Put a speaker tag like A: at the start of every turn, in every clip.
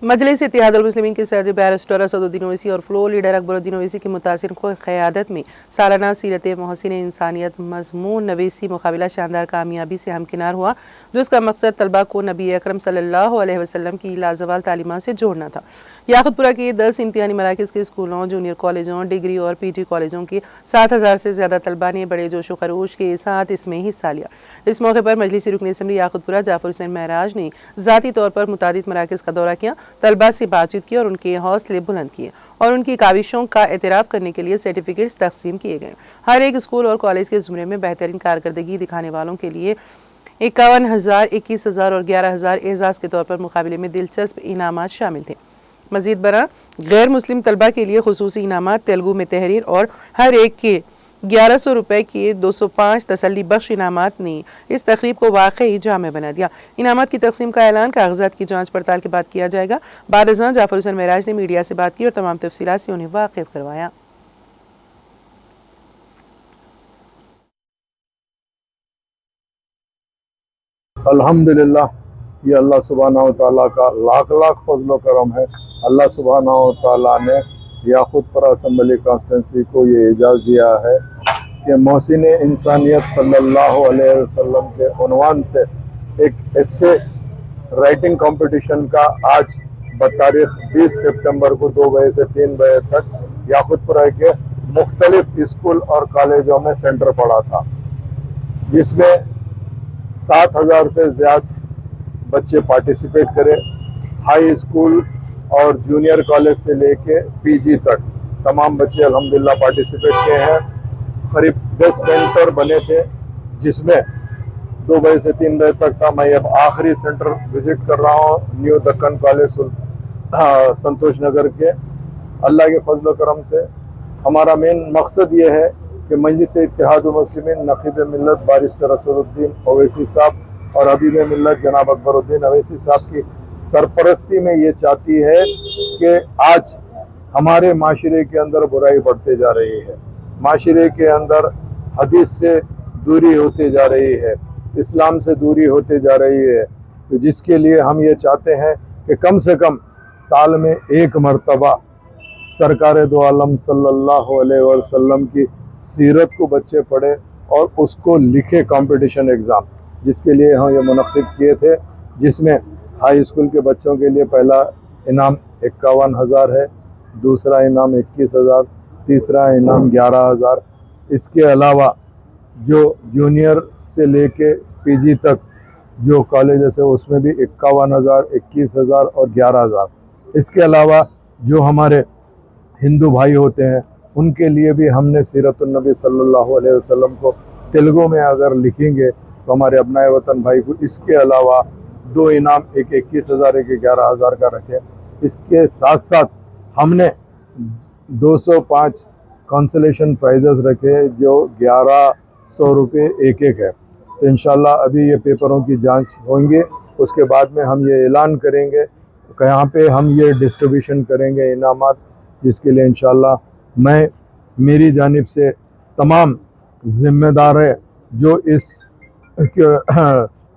A: मजलिस इत्तेहादुल मुस्लिमीन के सदर बैरिस्टर असदुद्दीन ओवैसी और फ्लोर लीडर अकबरुद्दीन ओवैसी की मुतासिर क़यादत में सालाना सीरत मोहसिन इंसानियत मज़मून नवीसी मुकाबला शानदार कामयाबी से हमकिनार हुआ, जिसका मकसद तलबा को नबी अकरम सल्लल्लाहु अलैहि वसल्लम की लाजवाल तालीमात से जोड़ना था। याकुतपुरा के 10 इम्तिहानी मराकज़ के स्कूलों, जूनियर कॉलेजों, डिग्री और पीजी कॉलेजों के 7000 से ज़्यादा तलबा ने बड़े जोश व खरोश के साथ इसमें हिस्सा लिया। इस मौके पर मजलिसी रुकन असम्बली याकुतपुरा जाफर हुसैन महराज ने ज़ाती तौर पर मुतादिद मराकज़ का दौरा किया, तलबा से बातचीत की और उनके हौसले बुलंद किए और उनकी काविशों का एतराफ़ करने के लिए सर्टिफिकेट्स तकसीम किए गए। हर एक स्कूल और कॉलेज के ज़ुमरे में बेहतरीन कारकर्दगी दिखाने वालों के लिए 51,000, 21,000 और 11,000 एजाज़ के तौर पर मुकाबले में दिलचस्प इनामात शामिल थे। मज़ीद बरा गैर मुस्लिम तलबा के लिए खुसूसी इनामात, तेलुगु में तहरीर और हर एक के 1100 रुपए के 205 तसल्ली बख्श इनामात ने इस तकरीब को वाकई जामे बना दिया। इनामात की तकसीम का ऐलान कागजात की जांच पड़ताल के बाद किया जाएगा। बाद अज़ां जाफर हुसैन महराज ने मीडिया से बात की और तमाम तफसीलात से उन्हें वाकिफ करवाया।
B: अल्हम्दुलिल्लाह, ये अल्लाह सुब्हानहू व तआला का लाख लाख फजल व करम है। अल्लाह सुब्हानहू व तआला ने याकुतपुरा असम्बली कॉन्स्टिट्यूंसी को ये एजाज़ दिया है कि मोहसिन इंसानियत सल्लल्लाहु अलैहि वसल्लम के उन्वान से एक ऐसे राइटिंग कंपटीशन का आज बतारीख 20 सितंबर को 2 बजे से 3 बजे तक याकुतपुरा के मुख्तलिफ स्कूल और कॉलेजों में सेंटर पड़ा था, जिसमें 7,000 से ज़्यादा बच्चे पार्टिसिपेट करें। हाई स्कूल और जूनियर कॉलेज से लेके पीजी तक तमाम बच्चे अल्हम्दुलिल्लाह पार्टिसिपेट किए हैं। करीब 10 सेंटर बने थे, जिसमें 2 बजे से 3 बजे तक था। मैं अब आखिरी सेंटर विजिट कर रहा हूँ, न्यू दक्कन कॉलेज संतोष नगर के। अल्लाह के फजल करम से हमारा मेन मकसद ये है कि मजलिस इत्तेहादुल मुस्लिमीन नक़ीब मिल्लत बारिस्टर असदुद्दीन ओवैसी साहब और हबीब मिल्लत जनाब अकबरुद्दीन ओवैसी साहब की सरपरस्ती में ये चाहती है कि आज हमारे माशरे के अंदर बुराई बढ़ते जा रही है, माशरे के अंदर हदीस से दूरी होती जा रही है, इस्लाम से दूरी होती जा रही है। तो जिसके लिए हम ये चाहते हैं कि कम से कम साल में एक मरतबा सरकार दो आलम सल्लल्लाहु अलैहि वसल्लम की सीरत को बच्चे पढ़े और उसको लिखे कंपटीशन एग्ज़ाम, जिसके लिए हम ये मुनक़्क़िद किए थे, जिसमें हाई स्कूल के बच्चों के लिए पहला इनाम 51,000 है, दूसरा इनाम 21,000, तीसरा इनाम 11,000। इसके अलावा जो जूनियर से लेके पीजी तक जो कॉलेजेस है उसमें भी 51,000, 21,000 और 11,000। इसके अलावा जो हमारे हिंदू भाई होते हैं उनके लिए भी हमने सीरतुन नबी सल्लल्लाहु अलैहि वसल्लम को तेलुगु में अगर लिखेंगे तो हमारे अपनाए वतन भाई को इसके अलावा 2 इनाम, एक 21,000, एक 11,000 का रखे। इसके साथ साथ हमने 205 कंसोलेशन प्राइजेस रखे, जो 1100 रुपये एक एक है। तो इंशाल्लाह अभी ये पेपरों की जांच होंगे, उसके बाद में हम ये ऐलान करेंगे कहाँ पे हम ये डिस्ट्रीब्यूशन करेंगे इनामात, जिसके लिए इंशाल्लाह मैं मेरी जानिब से तमाम ज़िम्मेदार है जो इस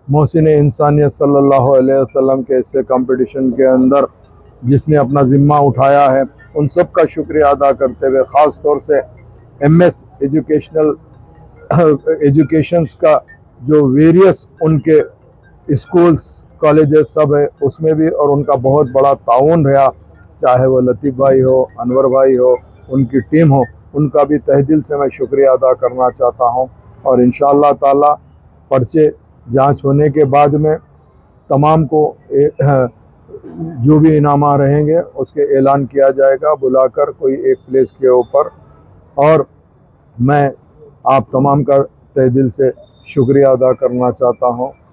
B: मोहसिन इंसानियत सल्लल्लाहु अलैहि वसल्लम के ऐसे कंपटीशन के अंदर जिसने अपना ज़िम्मा उठाया है, उन सब का शुक्रिया अदा करते हुए ख़ास तौर से MS एजुकेशंस का जो वेरियस उनके स्कूल्स कॉलेजेस सब है उसमें भी, और उनका बहुत बड़ा ताउन रहा, चाहे वो लतीफ़ भाई हो, अनवर भाई हो, उनकी टीम हो, उनका भी तहे दिल से मैं शुक्रिया अदा करना चाहता हूँ। और इंशाअल्लाह ताला पर्चे जांच होने के बाद में तमाम को जो भी इनामा रहेंगे उसके ऐलान किया जाएगा बुलाकर कोई एक प्लेस के ऊपर। और मैं आप तमाम का तहे दिल से शुक्रिया अदा करना चाहता हूँ।